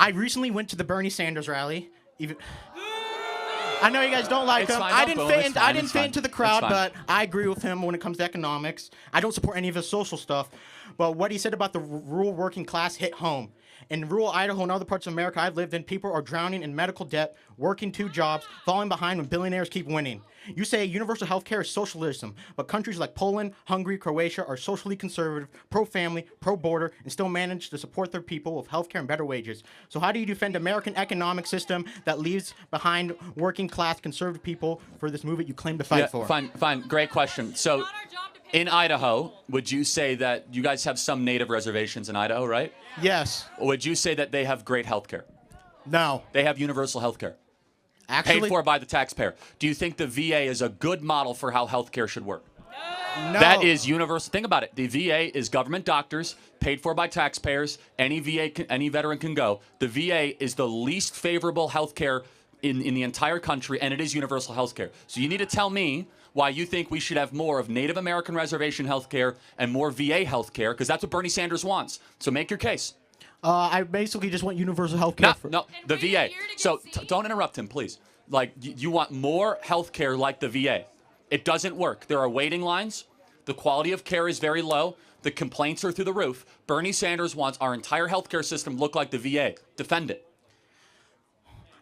I recently went to the Bernie Sanders rally. I know you guys don't like him. I didn't fit into the crowd, but I agree with him when it comes to economics. I don't support any of his social stuff. But what he said about the rural working class hit home. In rural Idaho and other parts of America I've lived in, people are drowning in medical debt, working 2 jobs, falling behind when billionaires keep winning. You say universal health care is socialism, but countries like Poland, Hungary, Croatia are socially conservative, pro-family, pro-border, and still manage to support their people with health care and better wages. So how do you defend American economic system that leaves behind working class conservative people for this movement you claim to fight for? Fine. Great question. So in Idaho, would you say that you guys have some native reservations in Idaho, right? Yes. Would you say that they have great health care? No. They have universal health care. Actually, Paid for by the taxpayer. Do you think the VA is a good model for how health care should work? No. That is universal. Think about it. The VA is government doctors, paid for by taxpayers. Any veteran can go. The VA is the least favorable health care in the entire country, and it is universal health care. So you need to tell me why you think we should have more of Native American reservation health care and more VA health care, because that's what Bernie Sanders wants. So make your case. I basically just want universal health care. No, the VA. So don't interrupt him, please. Like, you want more health care like the VA. It doesn't work. There are waiting lines. The quality of care is very low. The complaints are through the roof. Bernie Sanders wants our entire healthcare system to look like the VA. Defend it.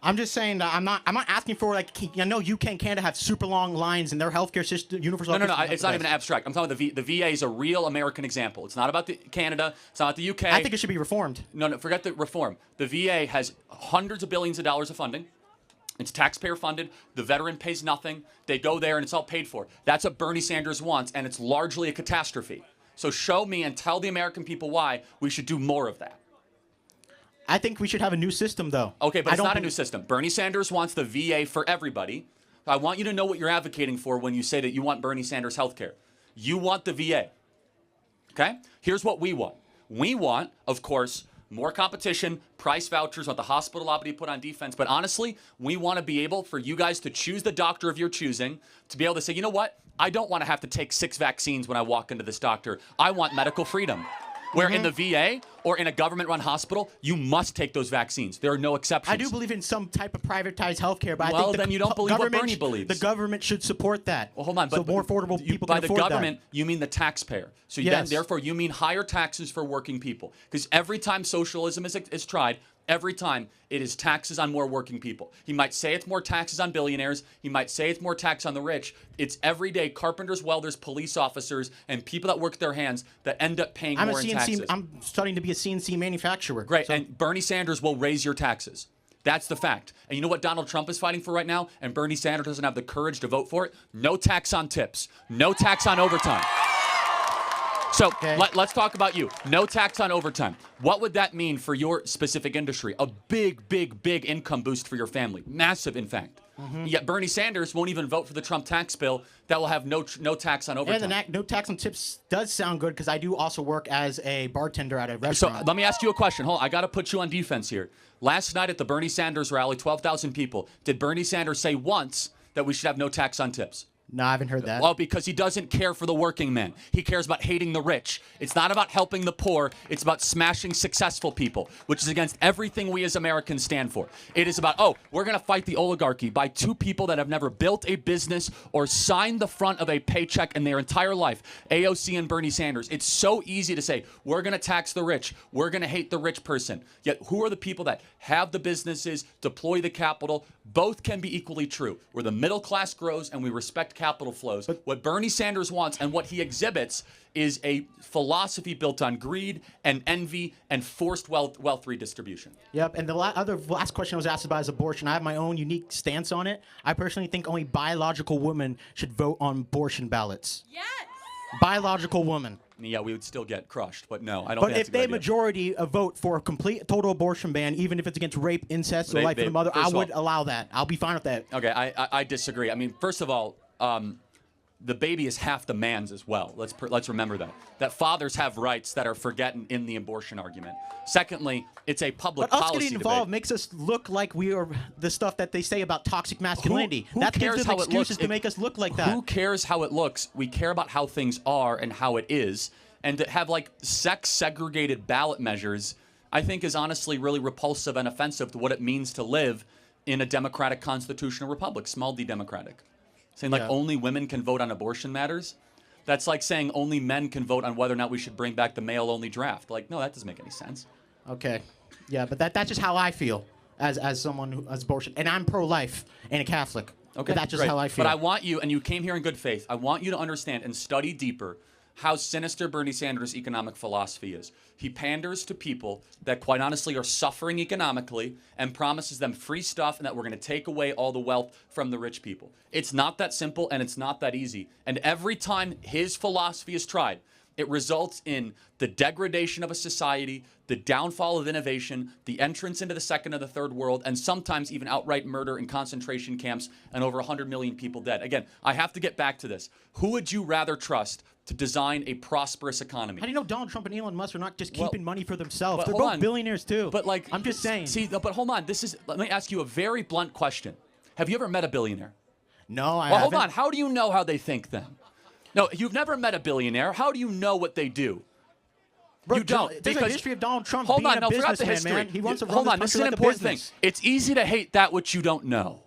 I'm just saying that I'm not asking for, like, I know UK and Canada have super long lines in their healthcare system, universal No, it's not even abstract. I'm talking about the VA is a real American example. It's not about Canada. It's not about the UK. I think it should be reformed. No, forget the reform. The VA has hundreds of billions of dollars of funding. It's taxpayer funded. The veteran pays nothing. They go there and it's all paid for. That's what Bernie Sanders wants, and it's largely a catastrophe. So show me and tell the American people why we should do more of that. I think we should have a new system, though. Okay, but it's not a new system. Bernie Sanders wants the VA for everybody. I want you to know what you're advocating for when you say that you want Bernie Sanders health care. You want the VA. Okay? Here's what we want. We want, of course, more competition, price vouchers, want the hospital lobby put on defense. But honestly, we want to be able for you guys to choose the doctor of your choosing, to be able to say, you know what? I don't want to have to take 6 vaccines when I walk into this doctor. I want medical freedom. Where in the VA or in a government-run hospital, you must take those vaccines. There are no exceptions. I do believe in some type of privatized healthcare, but I think then you don't believe what Bernie believes. The government should support that. Well, hold on. So more affordable people can afford that. By the government, you mean the taxpayer. So yes. Therefore, you mean higher taxes for working people. Because every time socialism is tried, every time it is taxes on more working people. He might say it's more taxes on billionaires. He might say it's more tax on the rich. It's everyday carpenters, welders, police officers, and people that work with their hands that end up paying more in taxes. I'm starting to be a CNC manufacturer. Great, and Bernie Sanders will raise your taxes. That's the fact. And you know what Donald Trump is fighting for right now? And Bernie Sanders doesn't have the courage to vote for it? No tax on tips. No tax on overtime. So let's talk about you. No tax on overtime. What would that mean for your specific industry? A big income boost for your family. Massive, in fact. Yet Bernie Sanders won't even vote for the Trump tax bill that will have no tax on overtime. And no tax on tips does sound good because I do also work as a bartender at a restaurant. So let me ask you a question. Hold on, I got to put you on defense here. Last night at the Bernie Sanders rally, 12,000 people. Did Bernie Sanders say once that we should have no tax on tips? No, I haven't heard that. Well, because he doesn't care for the working man. He cares about hating the rich. It's not about helping the poor. It's about smashing successful people, which is against everything we as Americans stand for. It is about, we're going to fight the oligarchy by 2 people that have never built a business or signed the front of a paycheck in their entire life, AOC and Bernie Sanders. It's so easy to say, we're going to tax the rich. We're going to hate the rich person. Yet who are the people that have the businesses, deploy the capital? Both can be equally true. Where the middle class grows and we respect capital flows. But what Bernie Sanders wants and what he exhibits is a philosophy built on greed and envy and forced wealth redistribution. Yep, and the last question I was asked about is abortion. I have my own unique stance on it. I personally think only biological women should vote on abortion ballots. Yes! Biological women. Yeah, we would still get crushed, but no, I don't but think that's a good if idea. they majority vote for a complete total abortion ban, even if it's against rape, incest, or life of the mother, I would allow that. I'll be fine with that. Okay, I disagree. I mean, first of all, the baby is half the man's as well. Let's remember that fathers have rights that are forgotten in the abortion argument. Secondly, it's a public policy But us getting involved debate. makes us look like we are the stuff that they say about toxic masculinity. Who that cares gives them how it looks? excuses to make us look like that. Who cares how it looks? We care about how things are and how it is. And to have like sex segregated ballot measures, I think is honestly really repulsive and offensive to what it means to live in a democratic constitutional republic, small d democratic. Saying like only women can vote on abortion matters. That's like saying only men can vote on whether or not we should bring back the male-only draft. Like, no, that doesn't make any sense. Okay. Yeah, but that's just how I feel as someone who has abortion. And I'm pro-life and a Catholic. Okay, but that's just how I feel. But I want you, and you came here in good faith, I want you to understand and study deeper how sinister Bernie Sanders' economic philosophy is. He panders to people that quite honestly are suffering economically and promises them free stuff and that we're going to take away all the wealth from the rich people. It's not that simple and it's not that easy. And every time his philosophy is tried, it results in the degradation of a society, the downfall of innovation, the entrance into the second and the third world, and sometimes even outright murder in concentration camps and over 100 million people dead. Again, I have to get back to this. Who would you rather trust to design a prosperous economy? How do you know Donald Trump and Elon Musk are not just keeping money for themselves? They're both billionaires too. But like, I'm just saying. See, but hold on. Let me ask you a very blunt question. Have you ever met a billionaire? No, I haven't. Hold on. How do you know how they think then? No, you've never met a billionaire. How do you know what they do? Bro, you don't. There's a history of Donald Trump hold being on, a no, forgot the businessman, history. man. He wants to run hold on, this is an important thing. It's easy to hate that which you don't know.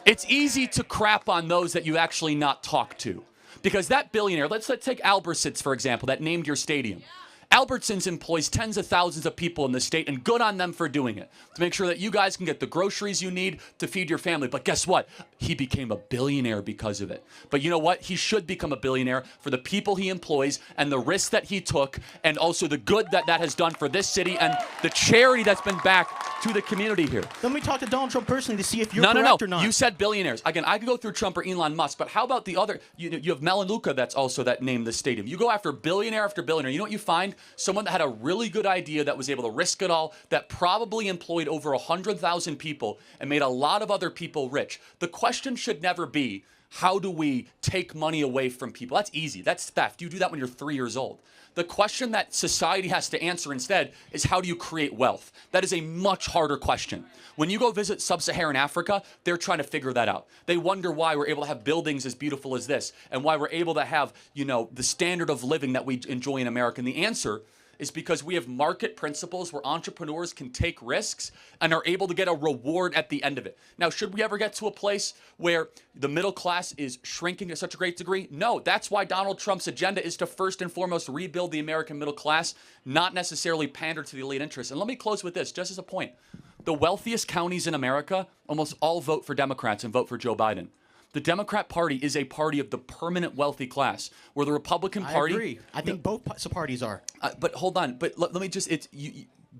It's easy to crap on those that you actually not talk to. Because that billionaire, let's take Albertsons, for example, that named your stadium. Albertsons employs tens of thousands of people in the state, and good on them for doing it, to make sure that you guys can get the groceries you need to feed your family. But guess what? He became a billionaire because of it. But you know what? He should become a billionaire for the people he employs and the risks that he took, and also the good that has done for this city and the charity that's been back to the community here. Let me talk to Donald Trump personally to see if you're correct or not. You said billionaires. Again, I could go through Trump or Elon Musk, but how about the other? You have Melaleuca that named the stadium. You go after billionaire after billionaire. You know what you find? Someone that had a really good idea, that was able to risk it all, that probably employed over 100,000 people and made a lot of other people rich. The question should never be, how do we take money away from people? That's easy. That's theft. You do that when you're 3 years old. The question that society has to answer instead is, how do you create wealth? That is a much harder question. When you go visit sub-Saharan Africa, they're trying to figure that out. They wonder why we're able to have buildings as beautiful as this and why we're able to have, the standard of living that we enjoy in America. And the answer is because we have market principles where entrepreneurs can take risks and are able to get a reward at the end of it. Now, should we ever get to a place where the middle class is shrinking to such a great degree? No, that's why Donald Trump's agenda is to first and foremost rebuild the American middle class, not necessarily pander to the elite interests. And let me close with this, just as a point. The wealthiest counties in America almost all vote for Democrats and vote for Joe Biden. The Democrat Party is a party of the permanent wealthy class, where the Republican Party... I agree. I think both parties are. But hold on. But let me just...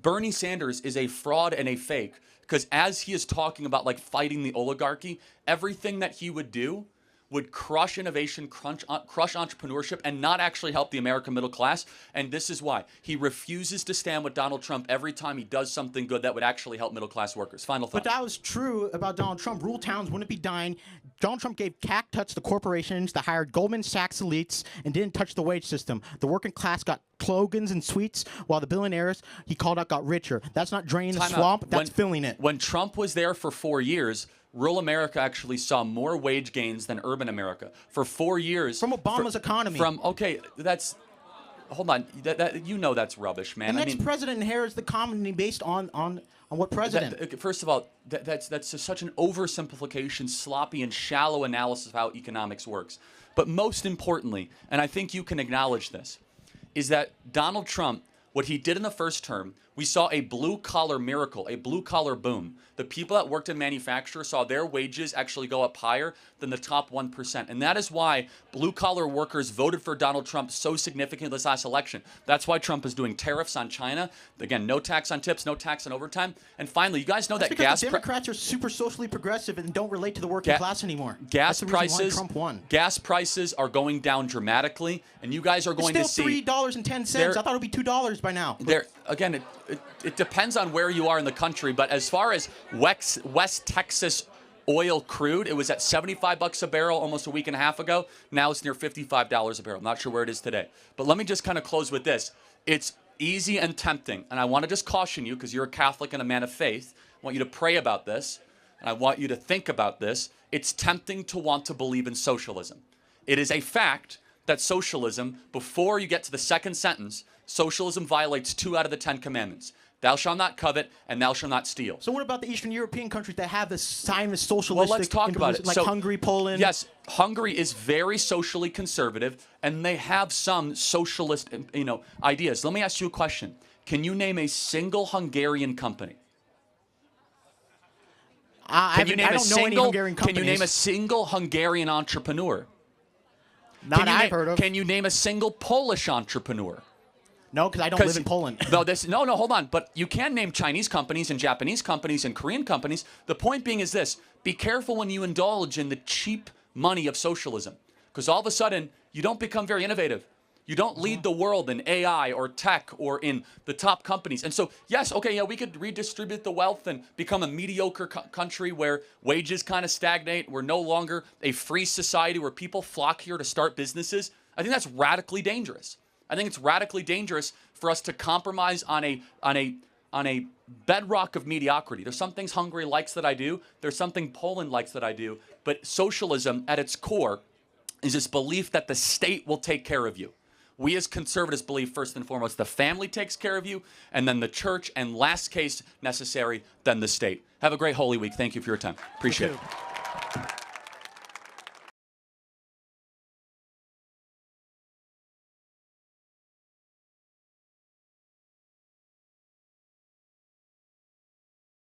Bernie Sanders is a fraud and a fake, because as he is talking about like fighting the oligarchy, everything that he would do would crush innovation, crush entrepreneurship, and not actually help the American middle class. And this is why. He refuses to stand with Donald Trump every time he does something good that would actually help middle class workers. Final thought. But that was true about Donald Trump. Rural towns wouldn't be dying. Donald Trump gave CAC cuts to corporations that hired Goldman Sachs elites and didn't touch the wage system. The working class got slogans and sweets, while the billionaires he called out got richer. That's not draining the swamp. That's filling it. When Trump was there for 4 years, rural America actually saw more wage gains than urban America. For 4 years. From Obama's economy. Hold on. That's rubbish, man. The next president inherits the economy based on what president? First of all, that's just such an oversimplification, sloppy, and shallow analysis of how economics works. But most importantly, and I think you can acknowledge this, is that Donald Trump, what he did in the first term, we saw a blue-collar miracle, a blue-collar boom. The people that worked in manufacture saw their wages actually go up higher than the top 1%. And that is why blue-collar workers voted for Donald Trump so significantly this last election. That's why Trump is doing tariffs on China. Again, no tax on tips, no tax on overtime. And finally, you guys know that gas... the Democrats are super socially progressive and don't relate to the working class anymore. Gas That's prices, the reason why Trump won. Gas prices are going down dramatically, and you guys are going to see... It's still $3.10. I thought it would be $2 by now. Again, it depends on where you are in the country, but as far as West Texas oil crude, it was at $75 a barrel almost a week and a half ago. Now it's near $55 a barrel. I'm not sure where it is today. But let me just kind of close with this. It's easy and tempting, and I want to just caution you, because you're a Catholic and a man of faith. I want you to pray about this, and I want you to think about this. It's tempting to want to believe in socialism. It is a fact that socialism, before you get to the second sentence, Socialism violates 2 out of the 10 commandments. Thou shalt not covet, and thou shalt not steal. So what about the Eastern European countries that have this Zionist socialistic? Well, let's talk about it. Like Hungary, Poland. Yes, Hungary is very socially conservative, and they have some socialist, ideas. Let me ask you a question. Can you name a single Hungarian company? I don't know any Hungarian companies. Can you name a single Hungarian entrepreneur? Not I've heard of. Can you name a single Polish entrepreneur? No, because I don't live in Poland. No, hold on. But you can name Chinese companies and Japanese companies and Korean companies. The point being is this. Be careful when you indulge in the cheap money of socialism. Because all of a sudden, you don't become very innovative. You don't lead the world in AI or tech or in the top companies. And so, yes, okay, yeah, we could redistribute the wealth and become a mediocre country where wages kind of stagnate. We're no longer a free society where people flock here to start businesses. I think that's radically dangerous. I think it's radically dangerous for us to compromise on a bedrock of mediocrity. There's some things Hungary likes that I do. There's something Poland likes that I do. But socialism at its core is this belief that the state will take care of you. We as conservatives believe first and foremost the family takes care of you, and then the church, and last case necessary, then the state. Have a great Holy Week. Thank you for your time. Appreciate it.